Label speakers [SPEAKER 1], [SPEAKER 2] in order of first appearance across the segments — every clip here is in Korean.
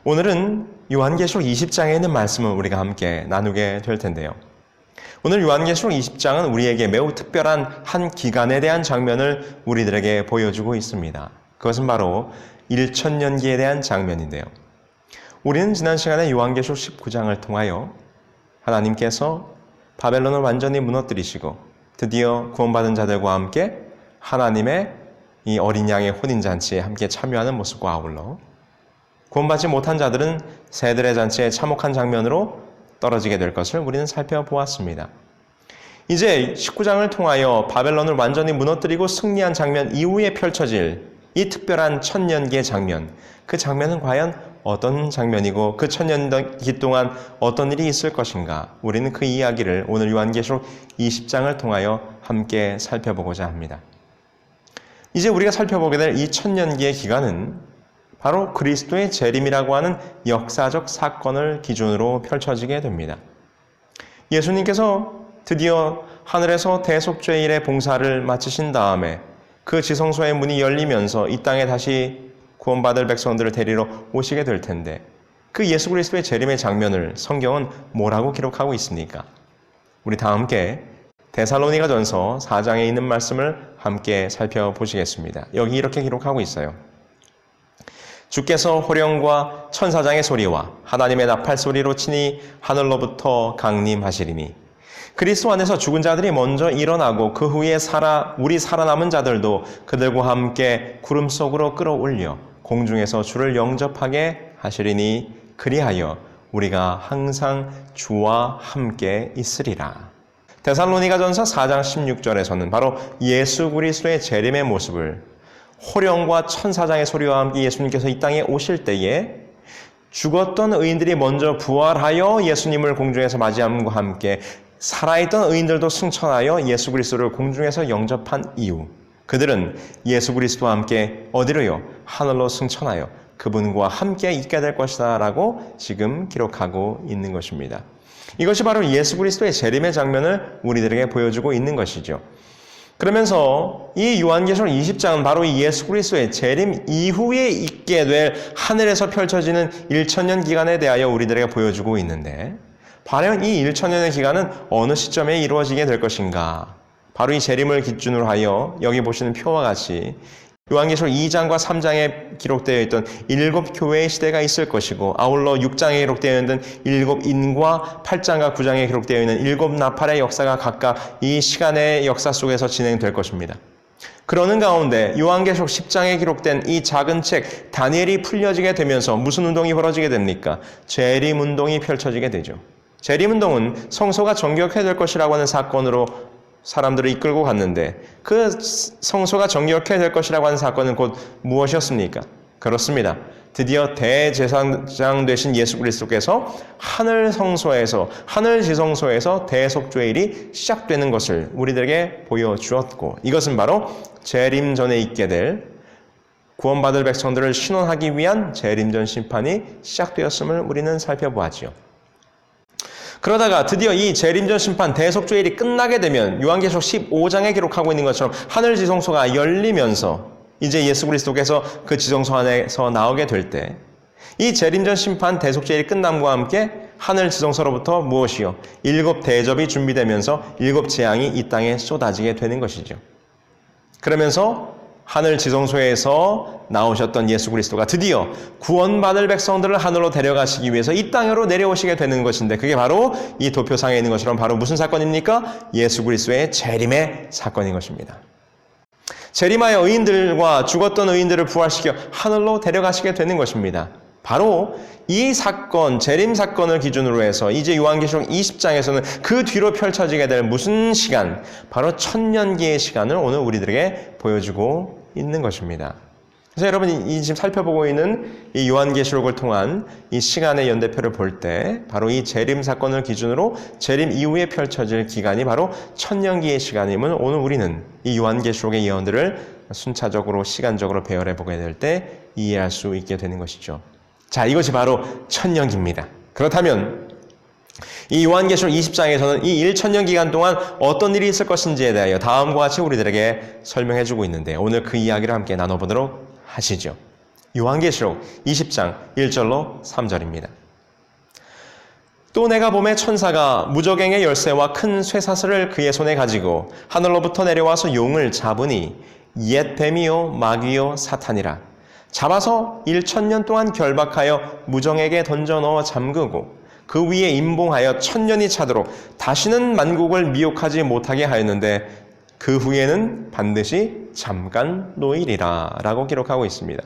[SPEAKER 1] 오늘은 요한계시록 20장에 있는 말씀을 우리가 함께 나누게 될 텐데요. 오늘 요한계시록 20장은 우리에게 매우 특별한 한 기간에 대한 장면을 우리들에게 보여주고 있습니다. 그것은 바로 1000년기에 대한 장면인데요. 우리는 지난 시간에 요한계시록 19장을 통하여 하나님께서 바벨론을 완전히 무너뜨리시고 드디어 구원받은 자들과 함께 하나님의 이 어린 양의 혼인잔치에 함께 참여하는 모습과 아울러 구원받지 못한 자들은 새들의 잔치에 참혹한 장면으로 떨어지게 될 것을 우리는 살펴보았습니다. 이제 19장을 통하여 바벨론을 완전히 무너뜨리고 승리한 장면 이후에 펼쳐질 이 특별한 천년기의 장면, 그 장면은 과연 어떤 장면이고 그 천년기 동안 어떤 일이 있을 것인가? 우리는 그 이야기를 오늘 요한계시록 20장을 통하여 함께 살펴보고자 합니다. 이제 우리가 살펴보게 될 이 천년기의 기간은 바로 그리스도의 재림이라고 하는 역사적 사건을 기준으로 펼쳐지게 됩니다. 예수님께서 드디어 하늘에서 대속죄일의 봉사를 마치신 다음에 그 지성소의 문이 열리면서 이 땅에 다시 구원받을 백성들을 데리러 오시게 될 텐데 그 예수 그리스도의 재림의 장면을 성경은 뭐라고 기록하고 있습니까? 우리 다 함께 데살로니가전서 4장에 있는 말씀을 함께 살펴보시겠습니다. 여기 이렇게 기록하고 있어요. 주께서 호령과 천사장의 소리와 하나님의 나팔 소리로 친히 하늘로부터 강림하시리니 그리스도 안에서 죽은 자들이 먼저 일어나고 그 후에 우리 살아남은 자들도 그들과 함께 구름 속으로 끌어올려 공중에서 주를 영접하게 하시리니 그리하여 우리가 항상 주와 함께 있으리라. 데살로니가전서 4장 16절에서는 바로 예수 그리스도의 재림의 모습을 호령과 천사장의 소리와 함께 예수님께서 이 땅에 오실 때에 죽었던 의인들이 먼저 부활하여 예수님을 공중에서 맞이함과 함께 살아있던 의인들도 승천하여 예수 그리스도를 공중에서 영접한 이후 그들은 예수 그리스도와 함께 어디로요? 하늘로 승천하여 그분과 함께 있게 될 것이다 라고 지금 기록하고 있는 것입니다. 이것이 바로 예수 그리스도의 재림의 장면을 우리들에게 보여주고 있는 것이죠. 그러면서 이 요한계시록 20장은 바로 이 예수 그리스도의 재림 이후에 있게 될 하늘에서 펼쳐지는 1000년 기간에 대하여 우리들에게 보여주고 있는데 과연 이 1000년의 기간은 어느 시점에 이루어지게 될 것인가? 바로 이 재림을 기준으로 하여 여기 보시는 표와 같이 요한계시록 2장과 3장에 기록되어 있던 7 교회의 시대가 있을 것이고 아울러 6장에 기록되어 있는 7 인과 8장과 9장에 기록되어 있는 7 나팔의 역사가 각각 이 시간의 역사 속에서 진행될 것입니다. 그러는 가운데 요한계시록 10장에 기록된 이 작은 책 다니엘이 풀려지게 되면서 무슨 운동이 벌어지게 됩니까? 재림 운동이 펼쳐지게 되죠. 재림 운동은 성소가 정결케 될 것이라고 하는 사건으로 사람들을 이끌고 갔는데 그 성소가 정결케 될 것이라고 하는 사건은 곧 무엇이었습니까? 그렇습니다. 드디어 대제사장 되신 예수 그리스도께서 하늘 성소에서 하늘 지성소에서 대속죄일이 시작되는 것을 우리들에게 보여주었고 이것은 바로 재림 전에 있게 될 구원받을 백성들을 신원하기 위한 재림전 심판이 시작되었음을 우리는 살펴보았지요. 그러다가 드디어 이 재림전 심판 대속죄일이 끝나게 되면 요한계시록 15장에 기록하고 있는 것처럼 하늘 지성소가 열리면서 이제 예수 그리스도께서 그 지성소 안에서 나오게 될 때 이 재림전 심판 대속죄일이 끝남과 함께 하늘 지성소로부터 무엇이요? 7 대접이 준비되면서 7 재앙이 이 땅에 쏟아지게 되는 것이죠. 그러면서 하늘 지성소에서 나오셨던 예수 그리스도가 드디어 구원받을 백성들을 하늘로 데려가시기 위해서 이 땅으로 내려오시게 되는 것인데 그게 바로 이 도표상에 있는 것처럼 바로 무슨 사건입니까? 예수 그리스도의 재림의 사건인 것입니다. 재림하여 의인들과 죽었던 의인들을 부활시켜 하늘로 데려가시게 되는 것입니다. 바로 이 사건, 재림 사건을 기준으로 해서 이제 요한계시록 20장에서는 그 뒤로 펼쳐지게 될 무슨 시간, 바로 천년기의 시간을 오늘 우리들에게 보여주고 있는 것입니다. 그래서 여러분 이 지금 살펴보고 있는 이 요한계시록을 통한 이 시간의 연대표를 볼 때 바로 이 재림 사건을 기준으로 재림 이후에 펼쳐질 기간이 바로 천년기의 시간임을 오늘 우리는 이 요한계시록의 예언들을 순차적으로 시간적으로 배열해 보게 될 때 이해할 수 있게 되는 것이죠. 자, 이것이 바로 천년기입니다. 그렇다면 이 요한계시록 20장에서는 이 1000년 기간 동안 어떤 일이 있을 것인지에 대하여 다음과 같이 우리들에게 설명해주고 있는데 오늘 그 이야기를 함께 나눠보도록 하시죠. 요한계시록 20장 1절로 3절입니다. 또 내가 보매 천사가 무저갱의 열쇠와 큰 쇠사슬을 그의 손에 가지고 하늘로부터 내려와서 용을 잡으니 옛 뱀이요 마귀요 사탄이라. 잡아서 1000년 동안 결박하여 무정에게 던져 넣어 잠그고 그 위에 임봉하여 1000년이 차도록 다시는 만국을 미혹하지 못하게 하였는데 그 후에는 반드시 잠깐 노일이라 라고 기록하고 있습니다.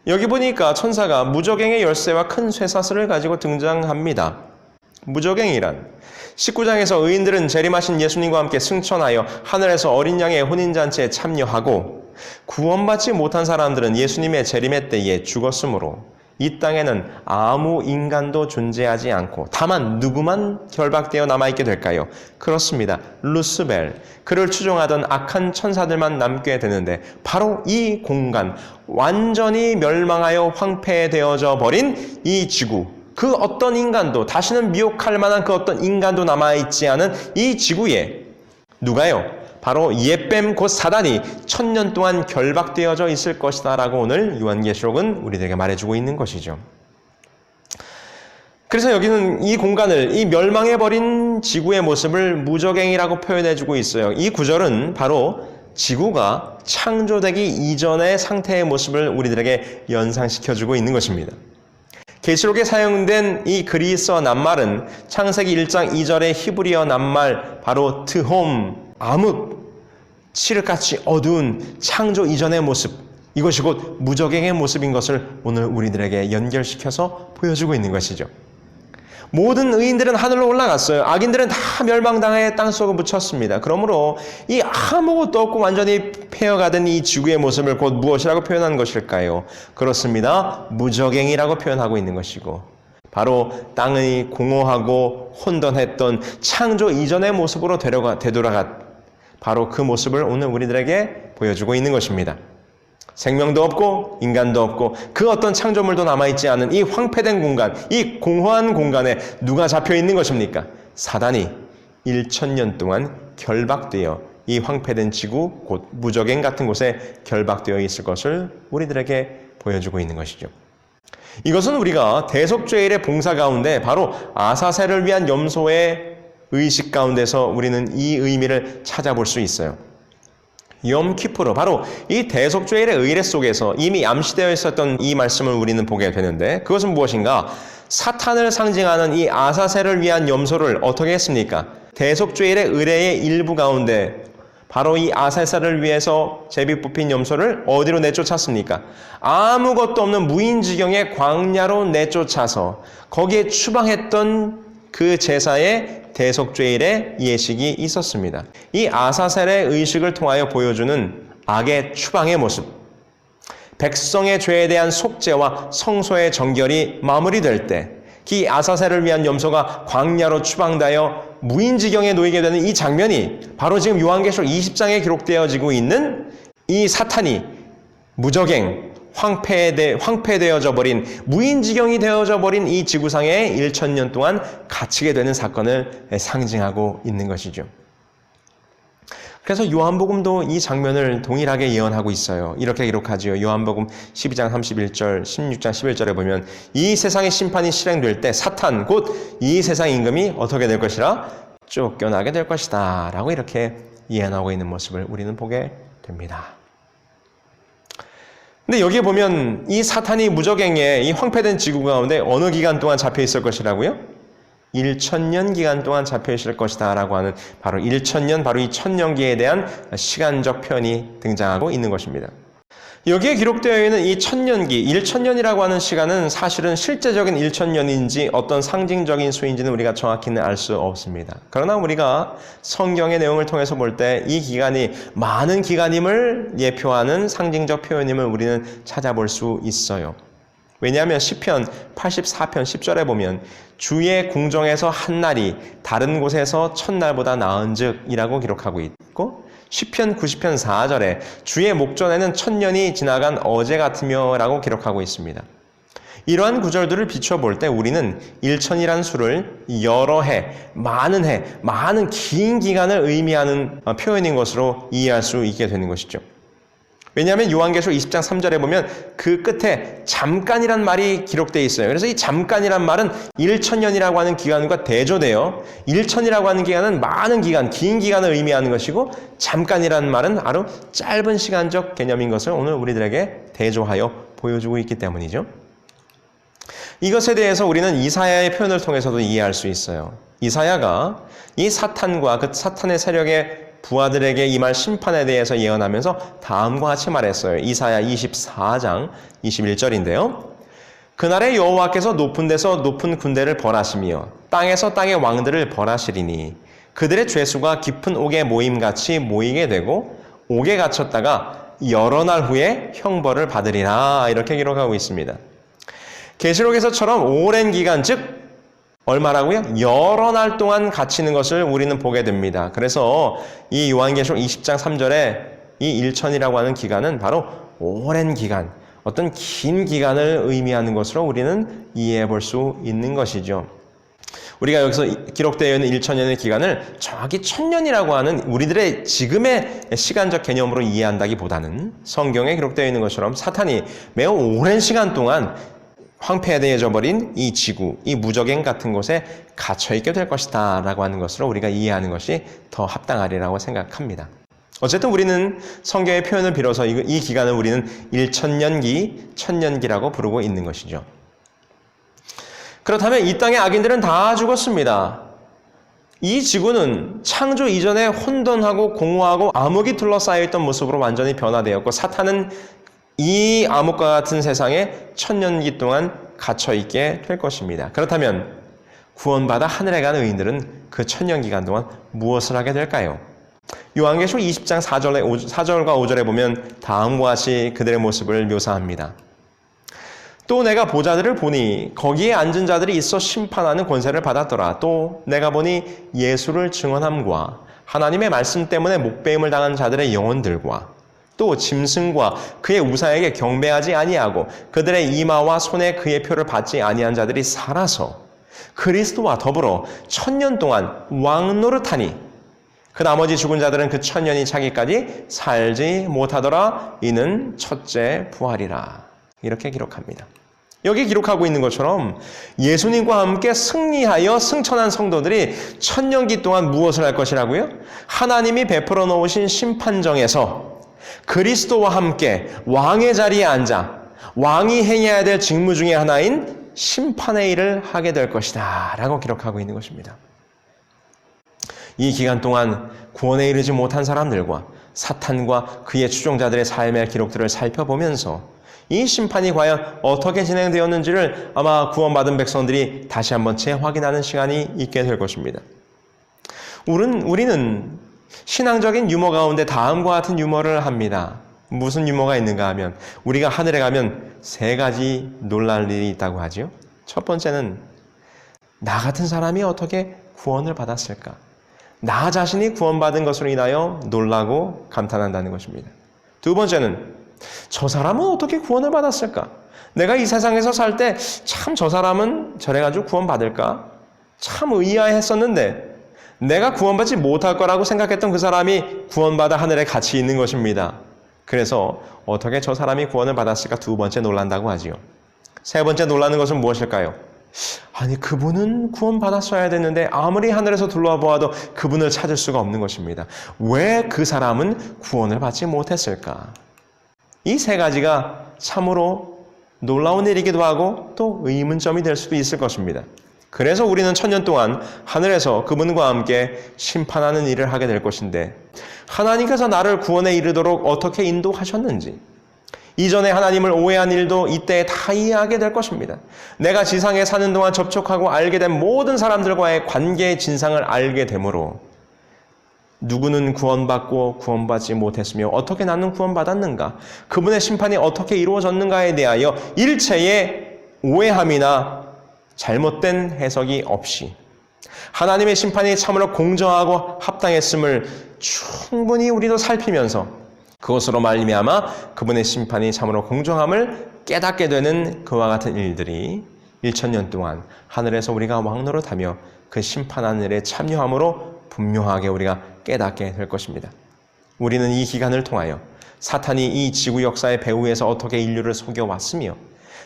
[SPEAKER 1] 여기 보니까 천사가 무저갱의 열쇠와 큰 쇠사슬을 가지고 등장합니다. 무저갱이란 19장에서 의인들은 재림하신 예수님과 함께 승천하여 하늘에서 어린 양의 혼인잔치에 참여하고 구원받지 못한 사람들은 예수님의 재림의 때에 죽었으므로 이 땅에는 아무 인간도 존재하지 않고 다만 누구만 결박되어 남아있게 될까요? 그렇습니다. 루스벨, 그를 추종하던 악한 천사들만 남게 되는데 바로 이 공간, 완전히 멸망하여 황폐되어져 버린 이 지구, 그 어떤 인간도 다시는 미혹할 만한 그 어떤 인간도 남아있지 않은 이 지구에 누가요? 바로 옛뱀 곧 사단이 1000년 동안 결박되어져 있을 것이다 라고 오늘 요한계시록은 우리들에게 말해주고 있는 것이죠. 그래서 여기는 이 공간을, 이 멸망해버린 지구의 모습을 무저갱이라고 표현해주고 있어요. 이 구절은 바로 지구가 창조되기 이전의 상태의 모습을 우리들에게 연상시켜주고 있는 것입니다. 계시록에 사용된 이 그리스어 낱말은 창세기 1장 2절의 히브리어 낱말 바로 트홈, 암흑, 칠흑같이 어두운 창조 이전의 모습, 이것이 곧 무저갱의 모습인 것을 오늘 우리들에게 연결시켜서 보여주고 있는 것이죠. 모든 의인들은 하늘로 올라갔어요. 악인들은 다 멸망당해 땅속에 묻혔습니다. 그러므로 이 아무것도 없고 완전히 폐허가된 이 지구의 모습을 곧 무엇이라고 표현한 것일까요? 그렇습니다. 무저갱이라고 표현하고 있는 것이고 바로 땅이 공허하고 혼돈했던 창조 이전의 모습으로 되돌아갔 바로 그 모습을 오늘 우리들에게 보여주고 있는 것입니다. 생명도 없고 인간도 없고 그 어떤 창조물도 남아있지 않은 이 황폐된 공간, 이 공허한 공간에 누가 잡혀있는 것입니까? 사단이 1000년 동안 결박되어 이 황폐된 지구, 곧 무저갱 같은 곳에 결박되어 있을 것을 우리들에게 보여주고 있는 것이죠. 이것은 우리가 대속죄일의 봉사 가운데 바로 아사셀을 위한 염소의 의식 가운데서 우리는 이 의미를 찾아볼 수 있어요. 염키푸르, 바로 이 대속죄일의 의례 속에서 이미 암시되어 있었던 이 말씀을 우리는 보게 되는데 그것은 무엇인가? 사탄을 상징하는 이 아사셀을 위한 염소를 어떻게 했습니까? 대속죄일의 의례의 일부 가운데 바로 이 아사셀을 위해서 제비 뽑힌 염소를 어디로 내쫓았습니까? 아무것도 없는 무인지경의 광야로 내쫓아서 거기에 추방했던 그 제사의 대속죄일의 예식이 있었습니다. 이 아사셀의 의식을 통하여 보여주는 악의 추방의 모습, 백성의 죄에 대한 속죄와 성소의 정결이 마무리될 때 이 아사셀을 위한 염소가 광야로 추방되어 무인지경에 놓이게 되는 이 장면이 바로 지금 요한계시록 20장에 기록되어지고 있는 이 사탄이 무저갱, 황폐되어져 버린, 무인지경이 되어져 버린 이 지구상에 1000년 동안 갇히게 되는 사건을 상징하고 있는 것이죠. 그래서 요한복음도 이 장면을 동일하게 예언하고 있어요. 이렇게 기록하지요. 요한복음 12장 31절, 16장 11절에 보면 이 세상의 심판이 실행될 때 사탄, 곧 이 세상 임금이 어떻게 될 것이라? 쫓겨나게 될 것이다 라고 이렇게 예언하고 있는 모습을 우리는 보게 됩니다. 근데 여기에 보면 이 사탄이 무저갱의 이 황폐된 지구 가운데 어느 기간 동안 잡혀 있을 것이라고요? 1000년 기간 동안 잡혀 있을 것이다 라고 하는 바로 1000년, 바로 이 천년기에 대한 시간적 표현이 등장하고 있는 것입니다. 여기에 기록되어 있는 이 천년기, 1000년이라고 하는 시간은 사실은 실제적인 1000년인지 어떤 상징적인 수인지는 우리가 정확히는 알 수 없습니다. 그러나 우리가 성경의 내용을 통해서 볼 때 이 기간이 많은 기간임을 예표하는 상징적 표현임을 우리는 찾아볼 수 있어요. 왜냐하면 시편 84편 10절에 보면 주의 궁정에서 한 날이 다른 곳에서 첫날보다 나은즉 이라고 기록하고 있고 시편 90편 4절에 주의 목전에는 1000년이 지나간 어제 같으며 라고 기록하고 있습니다. 이러한 구절들을 비춰볼 때 우리는 1000이라는 수를 여러 해, 많은 긴 기간을 의미하는 표현인 것으로 이해할 수 있게 되는 것이죠. 왜냐하면 요한계시록 20장 3절에 보면 그 끝에 잠깐이란 말이 기록되어 있어요. 그래서 이 잠깐이란 말은 1000년이라고 하는 기간과 대조돼요. 1000이라고 하는 기간은 많은 기간, 긴 기간을 의미하는 것이고 잠깐이란 말은 아주 짧은 시간적 개념인 것을 오늘 우리들에게 대조하여 보여주고 있기 때문이죠. 이것에 대해서 우리는 이사야의 표현을 통해서도 이해할 수 있어요. 이사야가 이 사탄과 그 사탄의 세력의 부하들에게 임할 심판에 대해서 예언하면서 다음과 같이 말했어요. 이사야 24장 21절인데요. 그날에 여호와께서 높은 데서 높은 군대를 벌하시며 땅에서 땅의 왕들을 벌하시리니 그들의 죄수가 깊은 옥에 모임같이 모이게 되고 옥에 갇혔다가 여러 날 후에 형벌을 받으리라 이렇게 기록하고 있습니다. 계시록에서처럼 오랜 기간 즉 얼마라고요? 여러 날 동안 갇히는 것을 우리는 보게 됩니다. 그래서 이 요한계시록 20장 3절에 이 1000이라고 하는 기간은 바로 오랜 기간, 어떤 긴 기간을 의미하는 것으로 우리는 이해해 볼 수 있는 것이죠. 우리가 여기서 기록되어 있는 1000년의 기간을 정확히 1000년이라고 하는 우리들의 지금의 시간적 개념으로 이해한다기보다는 성경에 기록되어 있는 것처럼 사탄이 매우 오랜 시간 동안 황폐해져 버린 이 지구, 이 무저갱 같은 곳에 갇혀있게 될 것이다 라고 하는 것으로 우리가 이해하는 것이 더 합당하리라고 생각합니다. 어쨌든 우리는 성경의 표현을 빌어서 이 기간을 우리는 1000년기, 1000년기라고 부르고 있는 것이죠. 그렇다면 이 땅의 악인들은 다 죽었습니다. 이 지구는 창조 이전에 혼돈하고 공허하고 암흑이 둘러싸여 있던 모습으로 완전히 변화되었고 사탄은 이 암흑과 같은 세상에 1000년기 동안 갇혀있게 될 것입니다. 그렇다면 구원받아 하늘에 가는 의인들은 그 1000년기간 동안 무엇을 하게 될까요? 요한계시록 20장 4절과 5절에 보면 다음과 같이 그들의 모습을 묘사합니다. 또 내가 보좌들을 보니 거기에 앉은 자들이 있어 심판하는 권세를 받았더라. 또 내가 보니 예수를 증언함과 하나님의 말씀 때문에 목배임을 당한 자들의 영혼들과 또 짐승과 그의 우사에게 경배하지 아니하고 그들의 이마와 손에 그의 표를 받지 아니한 자들이 살아서 그리스도와 더불어 1000년 동안 왕노릇하니 그 나머지 죽은 자들은 그 1000년이 차기까지 살지 못하더라. 이는 첫째 부활이라. 이렇게 기록합니다. 여기 기록하고 있는 것처럼 예수님과 함께 승리하여 승천한 성도들이 1000년기 동안 무엇을 할 것이라고요? 하나님이 베풀어 놓으신 심판정에서 그리스도와 함께 왕의 자리에 앉아 왕이 행해야 될 직무 중에 하나인 심판의 일을 하게 될 것이다 라고 기록하고 있는 것입니다. 이 기간 동안 구원에 이르지 못한 사람들과 사탄과 그의 추종자들의 삶의 기록들을 살펴보면서 이 심판이 과연 어떻게 진행되었는지를 아마 구원받은 백성들이 다시 한번 재확인하는 시간이 있게 될 것입니다. 우리는 신앙적인 유머 가운데 다음과 같은 유머를 합니다. 무슨 유머가 있는가 하면 우리가 하늘에 가면 3가지 놀랄 일이 있다고 하죠. 첫 번째는 나 같은 사람이 어떻게 구원을 받았을까? 나 자신이 구원받은 것으로 인하여 놀라고 감탄한다는 것입니다. 두 번째는 저 사람은 어떻게 구원을 받았을까? 내가 이 세상에서 살 때 참 저 사람은 저래가지고 구원받을까? 참 의아했었는데 내가 구원받지 못할 거라고 생각했던 그 사람이 구원받아 하늘에 같이 있는 것입니다. 그래서 어떻게 저 사람이 구원을 받았을까? 두 번째 놀란다고 하지요. 세 번째 놀라는 것은 무엇일까요? 아니 그분은 구원받았어야 됐는데 아무리 하늘에서 둘러보아도 그분을 찾을 수가 없는 것입니다. 왜 그 사람은 구원을 받지 못했을까? 이 3가지가 참으로 놀라운 일이기도 하고 또 의문점이 될 수도 있을 것입니다. 그래서 우리는 1000년 동안 하늘에서 그분과 함께 심판하는 일을 하게 될 것인데 하나님께서 나를 구원에 이르도록 어떻게 인도하셨는지 이전에 하나님을 오해한 일도 이때 다 이해하게 될 것입니다. 내가 지상에 사는 동안 접촉하고 알게 된 모든 사람들과의 관계의 진상을 알게 되므로 누구는 구원받고 구원받지 못했으며 어떻게 나는 구원받았는가? 그분의 심판이 어떻게 이루어졌는가에 대하여 일체의 오해함이나 잘못된 해석이 없이 하나님의 심판이 참으로 공정하고 합당했음을 충분히 우리도 살피면서 그것으로 말미암아 그분의 심판이 참으로 공정함을 깨닫게 되는 그와 같은 일들이 1000년 동안 하늘에서 우리가 왕노릇하며 그 심판하는 일에 참여함으로 분명하게 우리가 깨닫게 될 것입니다. 우리는 이 기간을 통하여 사탄이 이 지구 역사의 배후에서 어떻게 인류를 속여왔으며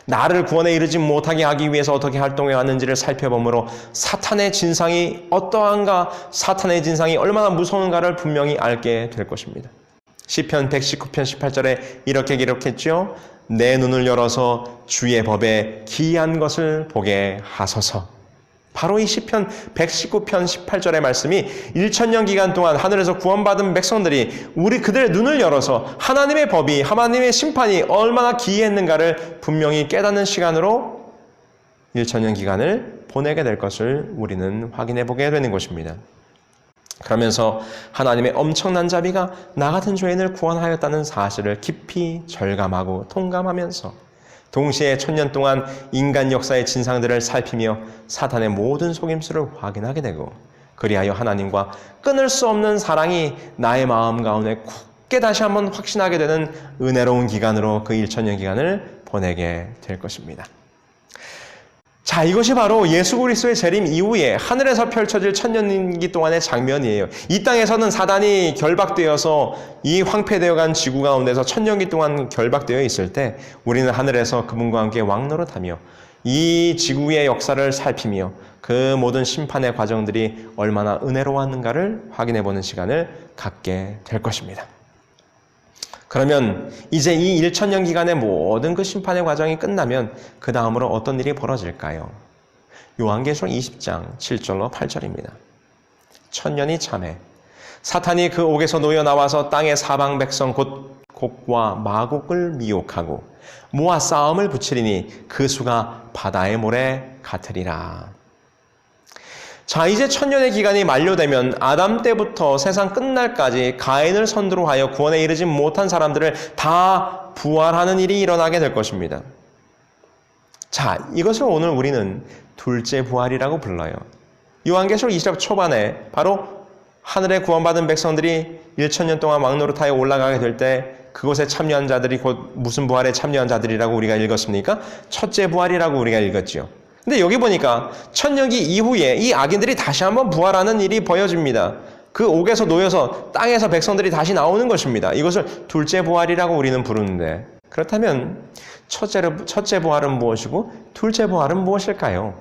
[SPEAKER 1] 나를 구원에 이르지 못하게 하기 위해서 어떻게 활동해 왔는지를 살펴보므로 사탄의 진상이 어떠한가, 사탄의 진상이 얼마나 무서운가를 분명히 알게 될 것입니다. 시편 119편 18절에 이렇게 기록했죠. 내 눈을 열어서 주의 법에 기이한 것을 보게 하소서. 바로 이 시편 119편 18절의 말씀이 1000년 기간 동안 하늘에서 구원받은 백성들이 그들의 눈을 열어서 하나님의 법이, 하나님의 심판이 얼마나 기이했는가를 분명히 깨닫는 시간으로 1000년 기간을 보내게 될 것을 우리는 확인해 보게 되는 것입니다. 그러면서 하나님의 엄청난 자비가 나 같은 죄인을 구원하였다는 사실을 깊이 절감하고 통감하면서 동시에 1000년 동안 인간 역사의 진상들을 살피며 사탄의 모든 속임수를 확인하게 되고 그리하여 하나님과 끊을 수 없는 사랑이 나의 마음 가운데 굳게 다시 한번 확신하게 되는 은혜로운 기간으로 그 1000년 기간을 보내게 될 것입니다. 자, 이것이 바로 예수 그리스도의 재림 이후에 하늘에서 펼쳐질 1000년기 동안의 장면이에요. 이 땅에서는 사단이 결박되어서 이 황폐되어간 지구 가운데서 1000년기 동안 결박되어 있을 때 우리는 하늘에서 그분과 함께 왕노릇하며 이 지구의 역사를 살피며 그 모든 심판의 과정들이 얼마나 은혜로웠는가를 확인해보는 시간을 갖게 될 것입니다. 그러면 이제 이 1000년 기간의 모든 그 심판의 과정이 끝나면 그 다음으로 어떤 일이 벌어질까요? 요한계시록 20장 7절로 8절입니다. 1000년이 참해 사탄이 그 옥에서 놓여 나와서 땅의 사방 백성 곧 곡과 마곡을 미혹하고 모아 싸움을 붙이리니 그 수가 바다의 모래 같으리라. 자, 이제 1000년의 기간이 만료되면 아담 때부터 세상 끝날까지 가인을 선두로 하여 구원에 이르지 못한 사람들을 다 부활하는 일이 일어나게 될 것입니다. 자, 이것을 오늘 우리는 둘째 부활이라고 불러요. 요한계시록 20장 초반에 바로 하늘에 구원받은 백성들이 1000년 동안 왕노릇하여 올라가게 될 때 그곳에 참여한 자들이 곧 무슨 부활에 참여한 자들이라고 우리가 읽었습니까? 첫째 부활이라고 우리가 읽었죠. 근데 여기 보니까 1000년기 이후에 이 악인들이 다시 한번 부활하는 일이 보여집니다. 그 옥에서 놓여서 땅에서 백성들이 다시 나오는 것입니다. 이것을 둘째 부활이라고 우리는 부르는데 그렇다면 첫째 부활은 무엇이고 둘째 부활은 무엇일까요?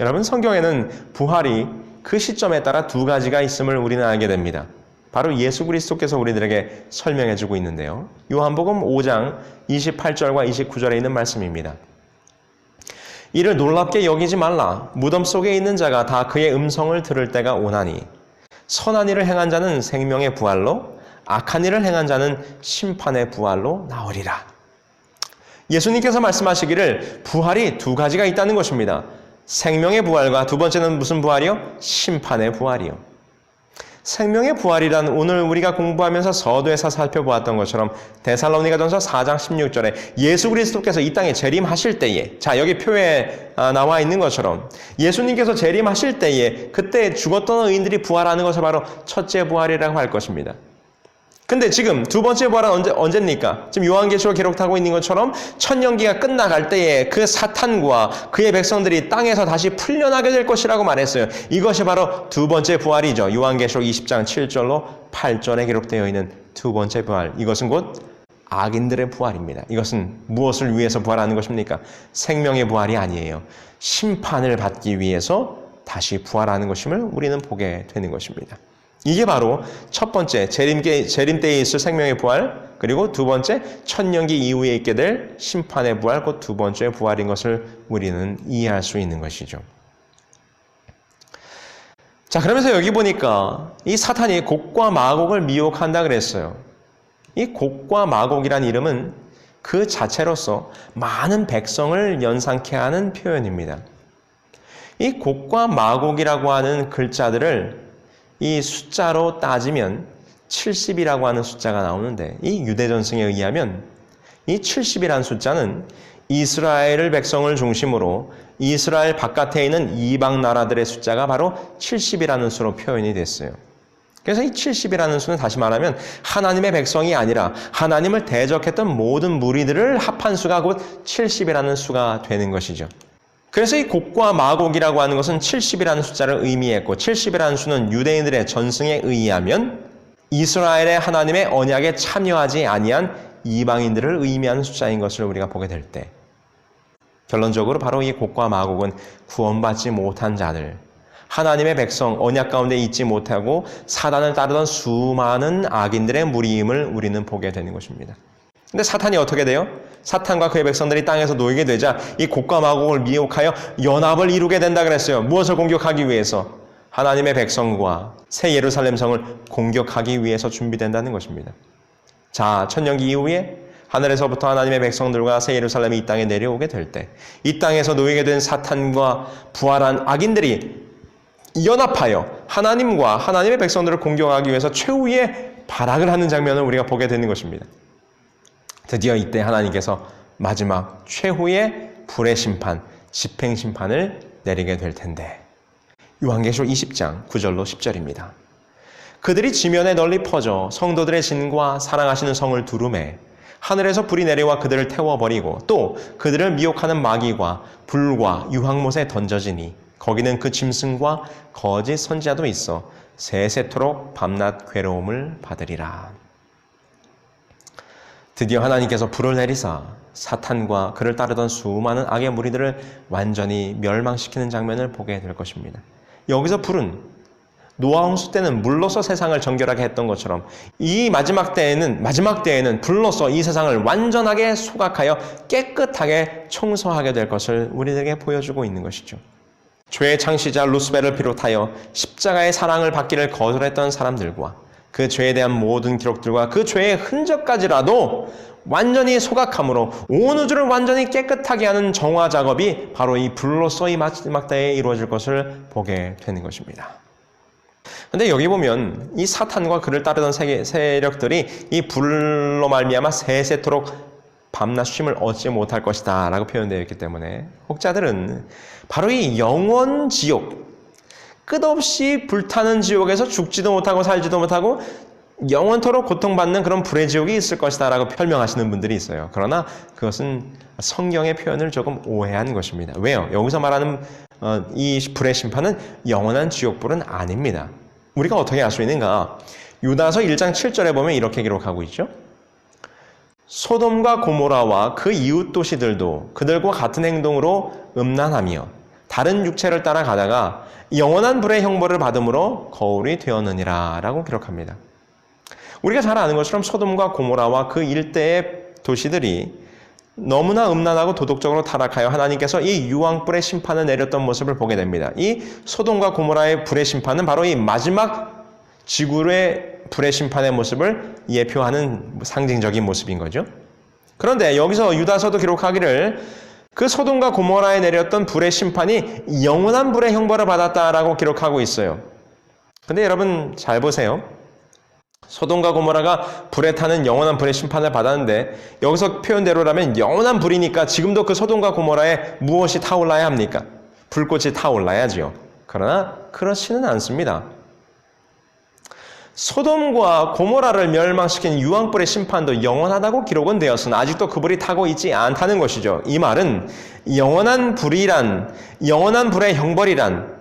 [SPEAKER 1] 여러분, 성경에는 부활이 그 시점에 따라 두 가지가 있음을 우리는 알게 됩니다. 바로 예수 그리스도께서 우리들에게 설명해 주고 있는데요. 요한복음 5장 28절과 29절에 있는 말씀입니다. 이를 놀랍게 여기지 말라. 무덤 속에 있는 자가 다 그의 음성을 들을 때가 오나니 선한 일을 행한 자는 생명의 부활로 악한 일을 행한 자는 심판의 부활로 나오리라. 예수님께서 말씀하시기를 부활이 두 가지가 있다는 것입니다. 생명의 부활과 두 번째는 무슨 부활이요? 심판의 부활이요. 생명의 부활이란 오늘 우리가 공부하면서 서두에서 살펴보았던 것처럼 데살로니가전서 4장 16절에 예수 그리스도께서 이 땅에 재림하실 때에, 자, 여기 표에 나와 있는 것처럼 예수님께서 재림하실 때에 그때 죽었던 의인들이 부활하는 것을 바로 첫째 부활이라고 할 것입니다. 근데 지금 두 번째 부활은 언제입니까? 지금 요한계시록 기록하고 있는 것처럼 1000년기가 끝나갈 때에 그 사탄과 그의 백성들이 땅에서 다시 풀려나게 될 것이라고 말했어요. 이것이 바로 두 번째 부활이죠. 요한계시록 20장 7절로 8절에 기록되어 있는 두 번째 부활. 이것은 곧 악인들의 부활입니다. 이것은 무엇을 위해서 부활하는 것입니까? 생명의 부활이 아니에요. 심판을 받기 위해서 다시 부활하는 것임을 우리는 보게 되는 것입니다. 이게 바로 첫 번째 재림 때에 있을 생명의 부활, 그리고 두 번째 1000년기 이후에 있게 될 심판의 부활, 곧 두 번째 부활인 것을 우리는 이해할 수 있는 것이죠. 자, 그러면서 여기 보니까 이 사탄이 곡과 마곡을 미혹한다 그랬어요. 이 곡과 마곡이란 이름은 그 자체로서 많은 백성을 연상케 하는 표현입니다. 이 곡과 마곡이라고 하는 글자들을 이 숫자로 따지면 70이라고 하는 숫자가 나오는데 이 유대전승에 의하면 이 70이라는 숫자는 이스라엘 백성을 중심으로 이스라엘 바깥에 있는 이방 나라들의 숫자가 바로 70이라는 수로 표현이 됐어요. 그래서 이 70이라는 수는 다시 말하면 하나님의 백성이 아니라 하나님을 대적했던 모든 무리들을 합한 수가 곧 70이라는 수가 되는 것이죠. 그래서 이 곡과 마곡이라고 하는 것은 70이라는 숫자를 의미했고 70이라는 수는 유대인들의 전승에 의하면 이스라엘의 하나님의 언약에 참여하지 아니한 이방인들을 의미하는 숫자인 것을 우리가 보게 될 때, 결론적으로 바로 이 곡과 마곡은 구원받지 못한 자들, 하나님의 백성, 언약 가운데 있지 못하고 사단을 따르던 수많은 악인들의 무리임을 우리는 보게 되는 것입니다. 근데 사탄이 어떻게 돼요? 사탄과 그의 백성들이 땅에서 놓이게 되자 이 곡과 마곡을 미혹하여 연합을 이루게 된다 그랬어요. 무엇을 공격하기 위해서? 하나님의 백성과 새 예루살렘 성을 공격하기 위해서 준비된다는 것입니다. 자, 천년기 이후에 하늘에서부터 하나님의 백성들과 새 예루살렘이 이 땅에 내려오게 될 때, 이 땅에서 놓이게 된 사탄과 부활한 악인들이 연합하여 하나님과 하나님의 백성들을 공격하기 위해서 최후의 발악을 하는 장면을 우리가 보게 되는 것입니다. 드디어 이때 하나님께서 마지막 최후의 불의 심판, 집행심판을 내리게 될 텐데, 요한계시록 20장 9절로 10절입니다. 그들이 지면에 널리 퍼져 성도들의 진과 사랑하시는 성을 두루매 하늘에서 불이 내려와 그들을 태워버리고 또 그들을 미혹하는 마귀와 불과 유황못에 던져지니 거기는 그 짐승과 거짓 선지자도 있어 세세토록 밤낮 괴로움을 받으리라. 드디어 하나님께서 불을 내리사 사탄과 그를 따르던 수많은 악의 무리들을 완전히 멸망시키는 장면을 보게 될 것입니다. 여기서 불은 노아 홍수 때는 물로서 세상을 정결하게 했던 것처럼 이 마지막 때에는 불로서 이 세상을 완전하게 소각하여 깨끗하게 청소하게 될 것을 우리들에게 보여주고 있는 것이죠. 죄의 창시자 루스벨을 비롯하여 십자가의 사랑을 받기를 거절했던 사람들과 그 죄에 대한 모든 기록들과 그 죄의 흔적까지라도 완전히 소각함으로 온 우주를 완전히 깨끗하게 하는 정화 작업이 바로 이 불로서 이 마지막 때에 이루어질 것을 보게 되는 것입니다. 근데 여기 보면 이 사탄과 그를 따르던 세력들이 이 불로 말미암아 세세토록 밤낮 쉼을 얻지 못할 것이다 라고 표현되어 있기 때문에 혹자들은 바로 이 영원 지옥, 끝없이 불타는 지옥에서 죽지도 못하고 살지도 못하고 영원토록 고통받는 그런 불의 지옥이 있을 것이다 라고 설명하시는 분들이 있어요. 그러나 그것은 성경의 표현을 조금 오해한 것입니다. 왜요? 여기서 말하는 이 불의 심판은 영원한 지옥불은 아닙니다. 우리가 어떻게 알 수 있는가? 유다서 1장 7절에 보면 이렇게 기록하고 있죠. 소돔과 고모라와 그 이웃 도시들도 그들과 같은 행동으로 음란하며 다른 육체를 따라가다가 영원한 불의 형벌을 받음으로 거울이 되었느니라 라고 기록합니다. 우리가 잘 아는 것처럼 소돔과 고모라와 그 일대의 도시들이 너무나 음란하고 도덕적으로 타락하여 하나님께서 이 유황불의 심판을 내렸던 모습을 보게 됩니다. 이 소돔과 고모라의 불의 심판은 바로 이 마지막 지구의 불의 심판의 모습을 예표하는 상징적인 모습인 거죠. 그런데 여기서 유다서도 기록하기를 그 소돔과 고모라에 내렸던 불의 심판이 영원한 불의 형벌을 받았다라고 기록하고 있어요. 근데 여러분 잘 보세요. 소돔과 고모라가 불에 타는 영원한 불의 심판을 받았는데 여기서 표현대로라면 영원한 불이니까 지금도 그 소돔과 고모라에 무엇이 타올라야 합니까? 불꽃이 타올라야지요. 그러나 그렇지는 않습니다. 소돔과 고모라를 멸망시킨 유황불의 심판도 영원하다고 기록은 되었으나 아직도 그 불이 타고 있지 않다는 것이죠. 이 말은 영원한 불이란, 영원한 불의 형벌이란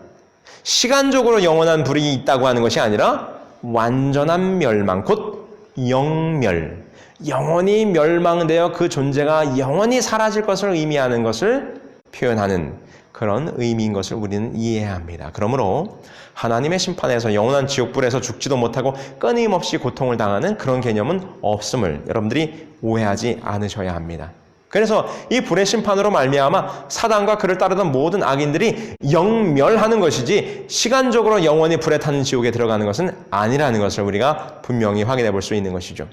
[SPEAKER 1] 시간적으로 영원한 불이 있다고 하는 것이 아니라 완전한 멸망, 곧 영멸, 영원히 멸망되어 그 존재가 영원히 사라질 것을 의미하는 것을 표현하는 그런 의미인 것을 우리는 이해해야 합니다. 그러므로 하나님의 심판에서 영원한 지옥불에서 죽지도 못하고 끊임없이 고통을 당하는 그런 개념은 없음을 여러분들이 오해하지 않으셔야 합니다. 그래서 이 불의 심판으로 말미암아 사단과 그를 따르던 모든 악인들이 영멸하는 것이지 시간적으로 영원히 불에 타는 지옥에 들어가는 것은 아니라는 것을 우리가 분명히 확인해 볼 수 있는 것이죠.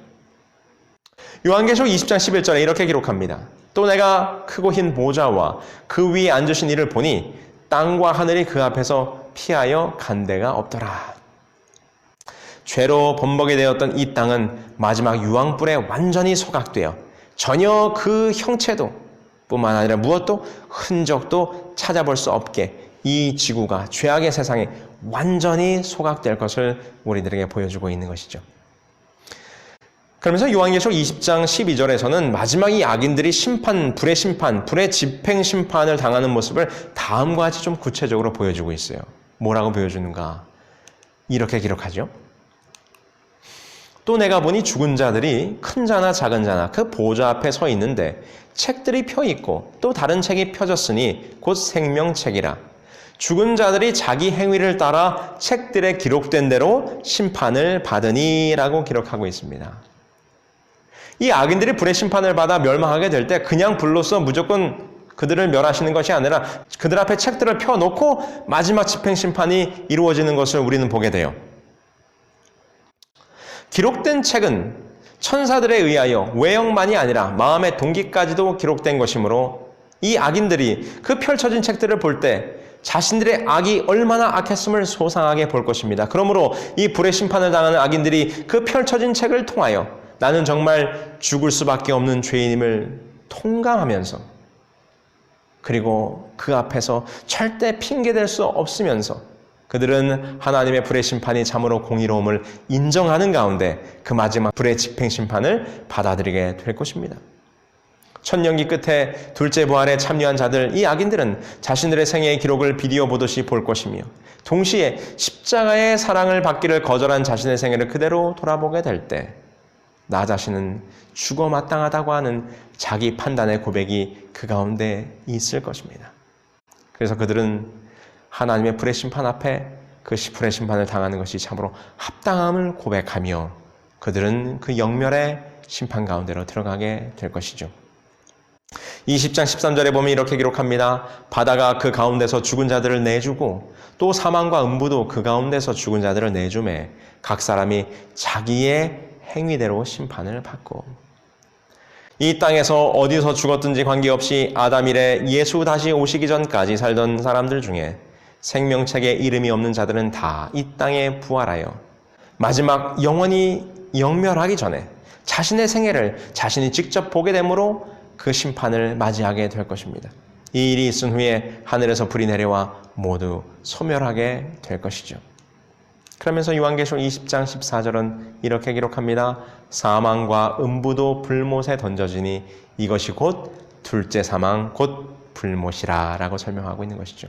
[SPEAKER 1] 요한계시록 20장 11절에 이렇게 기록합니다. 또 내가 크고 흰 보좌와 그 위에 앉으신 이를 보니 땅과 하늘이 그 앞에서 피하여 간 데가 없더라. 죄로 범벅이 되었던 이 땅은 마지막 유황불에 완전히 소각되어 전혀 그 형체도 뿐만 아니라 무엇도 흔적도 찾아볼 수 없게 이 지구가 죄악의 세상에 완전히 소각될 것을 우리들에게 보여주고 있는 것이죠. 그러면서 요한계시록 20장 12절에서는 마지막 이 악인들이 불의 심판, 불의 집행 심판을 당하는 모습을 다음과 같이 좀 구체적으로 보여주고 있어요. 뭐라고 보여주는가? 이렇게 기록하죠. 또 내가 보니 죽은 자들이 큰 자나 작은 자나 그 보좌 앞에 서 있는데 책들이 펴 있고 또 다른 책이 펴졌으니 곧 생명책이라. 죽은 자들이 자기 행위를 따라 책들에 기록된 대로 심판을 받으니라고 기록하고 있습니다. 이 악인들이 불의 심판을 받아 멸망하게 될 때 그냥 불로써 무조건 그들을 멸하시는 것이 아니라 그들 앞에 책들을 펴놓고 마지막 집행심판이 이루어지는 것을 우리는 보게 돼요. 기록된 책은 천사들에 의하여 외형만이 아니라 마음의 동기까지도 기록된 것이므로 이 악인들이 그 펼쳐진 책들을 볼 때 자신들의 악이 얼마나 악했음을 소상하게 볼 것입니다. 그러므로 이 불의 심판을 당하는 악인들이 그 펼쳐진 책을 통하여 나는 정말 죽을 수밖에 없는 죄인임을 통감하면서 그리고 그 앞에서 절대 핑계댈 수 없으면서 그들은 하나님의 불의 심판이 참으로 공의로움을 인정하는 가운데 그 마지막 불의 집행심판을 받아들이게 될 것입니다. 천년기 끝에 둘째 부활에 참여한 자들, 이 악인들은 자신들의 생애의 기록을 비디오 보듯이 볼 것이며 동시에 십자가의 사랑을 받기를 거절한 자신의 생애를 그대로 돌아보게 될 때 나 자신은 죽어 마땅하다고 하는 자기 판단의 고백이 그 가운데 있을 것입니다. 그래서 그들은 하나님의 불의 심판 앞에 그 불의 심판을 당하는 것이 참으로 합당함을 고백하며 그들은 그 영멸의 심판 가운데로 들어가게 될 것이죠. 20장 13절에 보면 이렇게 기록합니다. 바다가 그 가운데서 죽은 자들을 내주고 또 사망과 음부도 그 가운데서 죽은 자들을 내주매 각 사람이 자기의 행위대로 심판을 받고. 이 땅에서 어디서 죽었든지 관계없이 아담 이래 예수 다시 오시기 전까지 살던 사람들 중에 생명책에 이름이 없는 자들은 다 이 땅에 부활하여 마지막 영원히 영멸하기 전에 자신의 생애를 자신이 직접 보게 되므로 그 심판을 맞이하게 될 것입니다. 이 일이 있은 후에 하늘에서 불이 내려와 모두 소멸하게 될 것이죠. 그러면서 요한계시록 20장 14절은 이렇게 기록합니다. 사망과 음부도 불못에 던져지니 이것이 곧 둘째 사망 곧 불못이라 라고 설명하고 있는 것이죠.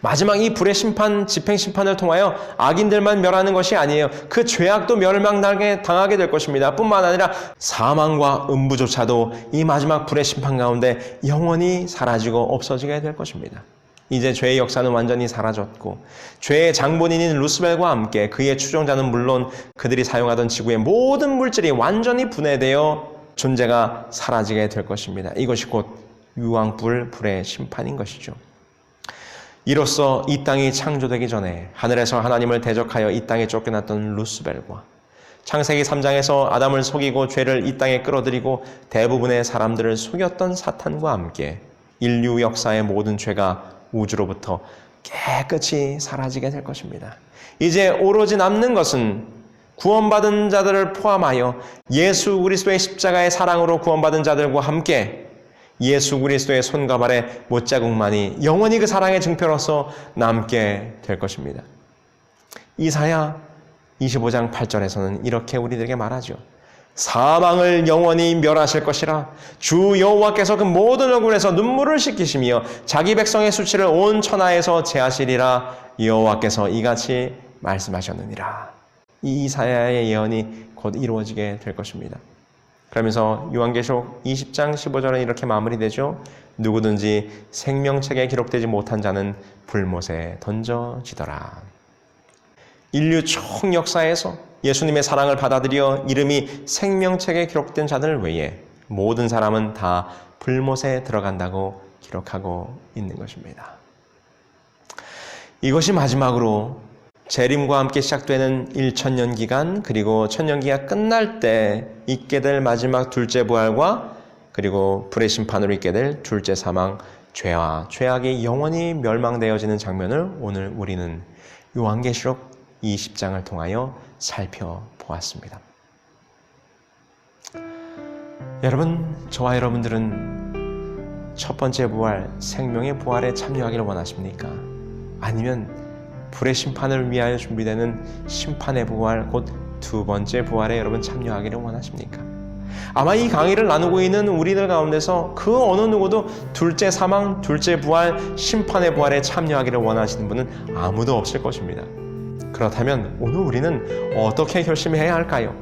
[SPEAKER 1] 마지막 이 불의 심판, 집행심판을 통하여 악인들만 멸하는 것이 아니에요. 그 죄악도 멸망당하게 될 것입니다. 뿐만 아니라 사망과 음부조차도 이 마지막 불의 심판 가운데 영원히 사라지고 없어지게 될 것입니다. 이제 죄의 역사는 완전히 사라졌고 죄의 장본인인 루스벨과 함께 그의 추종자는 물론 그들이 사용하던 지구의 모든 물질이 완전히 분해되어 존재가 사라지게 될 것입니다. 이것이 곧 유황불 불의 심판인 것이죠. 이로써 이 땅이 창조되기 전에 하늘에서 하나님을 대적하여 이 땅에 쫓겨났던 루스벨과 창세기 3장에서 아담을 속이고 죄를 이 땅에 끌어들이고 대부분의 사람들을 속였던 사탄과 함께 인류 역사의 모든 죄가 우주로부터 깨끗이 사라지게 될 것입니다. 이제 오로지 남는 것은 구원받은 자들을 포함하여 예수 그리스도의 십자가의 사랑으로 구원받은 자들과 함께 예수 그리스도의 손과 발의 못자국만이 영원히 그 사랑의 증표로서 남게 될 것입니다. 이사야 25장 8절에서는 이렇게 우리들에게 말하죠. 사망을 영원히 멸하실 것이라. 주 여호와께서 그 모든 얼굴에서 눈물을 씻기시며 자기 백성의 수치를 온 천하에서 제하시리라. 여호와께서 이같이 말씀하셨느니라. 이 이사야의 예언이 곧 이루어지게 될 것입니다. 그러면서 요한계시록 20장 15절은 이렇게 마무리되죠. 누구든지 생명책에 기록되지 못한 자는 불못에 던져지더라. 인류 총 역사에서 예수님의 사랑을 받아들여 이름이 생명책에 기록된 자들 외에 모든 사람은 다 불못에 들어간다고 기록하고 있는 것입니다. 이것이 마지막으로 재림과 함께 시작되는 1천년 기간 그리고 천년기가 끝날 때 있게 될 마지막 둘째 부활과 그리고 불의 심판으로 있게 될 둘째 사망, 죄와 죄악이 영원히 멸망되어지는 장면을 오늘 우리는 요한계시록 20장을 통하여 살펴보았습니다. 여러분, 저와 여러분들은 첫 번째 부활, 생명의 부활에 참여하기를 원하십니까? 아니면 불의 심판을 위하여 준비되는 심판의 부활, 곧 두 번째 부활에 여러분 참여하기를 원하십니까? 아마 이 강의를 나누고 있는 우리들 가운데서 그 어느 누구도 둘째 사망, 둘째 부활, 심판의 부활에 참여하기를 원하시는 분은 아무도 없을 것입니다. 그렇다면 오늘 우리는 어떻게 결심해야 할까요?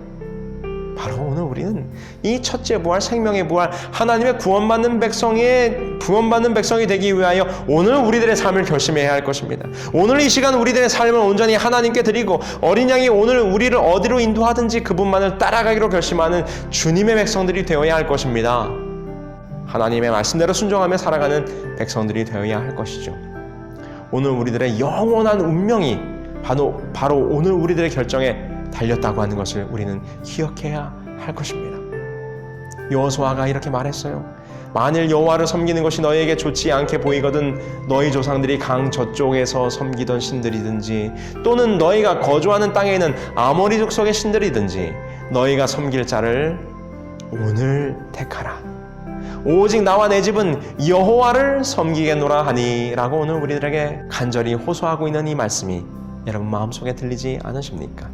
[SPEAKER 1] 바로 오늘 우리는 이 첫째 부활, 생명의 부활, 하나님의 구원받는 백성이 되기 위하여 오늘 우리들의 삶을 결심해야 할 것입니다. 오늘 이 시간 우리들의 삶을 온전히 하나님께 드리고 어린 양이 오늘 우리를 어디로 인도하든지 그분만을 따라가기로 결심하는 주님의 백성들이 되어야 할 것입니다. 하나님의 말씀대로 순종하며 살아가는 백성들이 되어야 할 것이죠. 오늘 우리들의 영원한 운명이 바로 오늘 우리들의 결정에 달렸다고 하는 것을 우리는 기억해야 할 것입니다. 여호수아가 이렇게 말했어요. 만일 여호와를 섬기는 것이 너희에게 좋지 않게 보이거든 너희 조상들이 강 저쪽에서 섬기던 신들이든지 또는 너희가 거주하는 땅에 있는 아모리 족속의 신들이든지 너희가 섬길 자를 오늘 택하라. 오직 나와 내 집은 여호와를 섬기겠노라 하니 라고 오늘 우리들에게 간절히 호소하고 있는 이 말씀이 여러분 마음속에 들리지 않으십니까?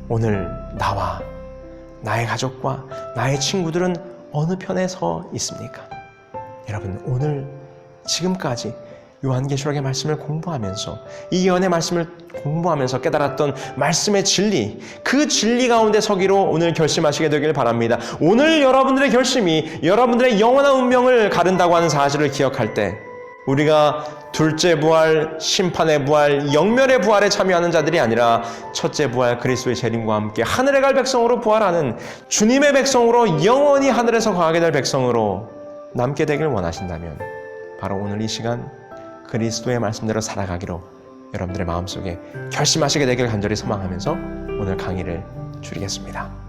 [SPEAKER 1] 오늘 나와 나의 가족과 나의 친구들은 어느 편에 서 있습니까? 여러분 오늘 지금까지 요한계시록의 말씀을 공부하면서 이 예언의 말씀을 공부하면서 깨달았던 말씀의 진리, 그 진리 가운데 서기로 오늘 결심하시게 되길 바랍니다. 오늘 여러분들의 결심이 여러분들의 영원한 운명을 가른다고 하는 사실을 기억할 때 우리가 둘째 부활, 심판의 부활, 영멸의 부활에 참여하는 자들이 아니라 첫째 부활 그리스도의 재림과 함께 하늘에 갈 백성으로 부활하는 주님의 백성으로 영원히 하늘에서 거하게 될 백성으로 남게 되길 원하신다면 바로 오늘 이 시간 그리스도의 말씀대로 살아가기로 여러분들의 마음속에 결심하시게 되길 간절히 소망하면서 오늘 강의를 줄이겠습니다.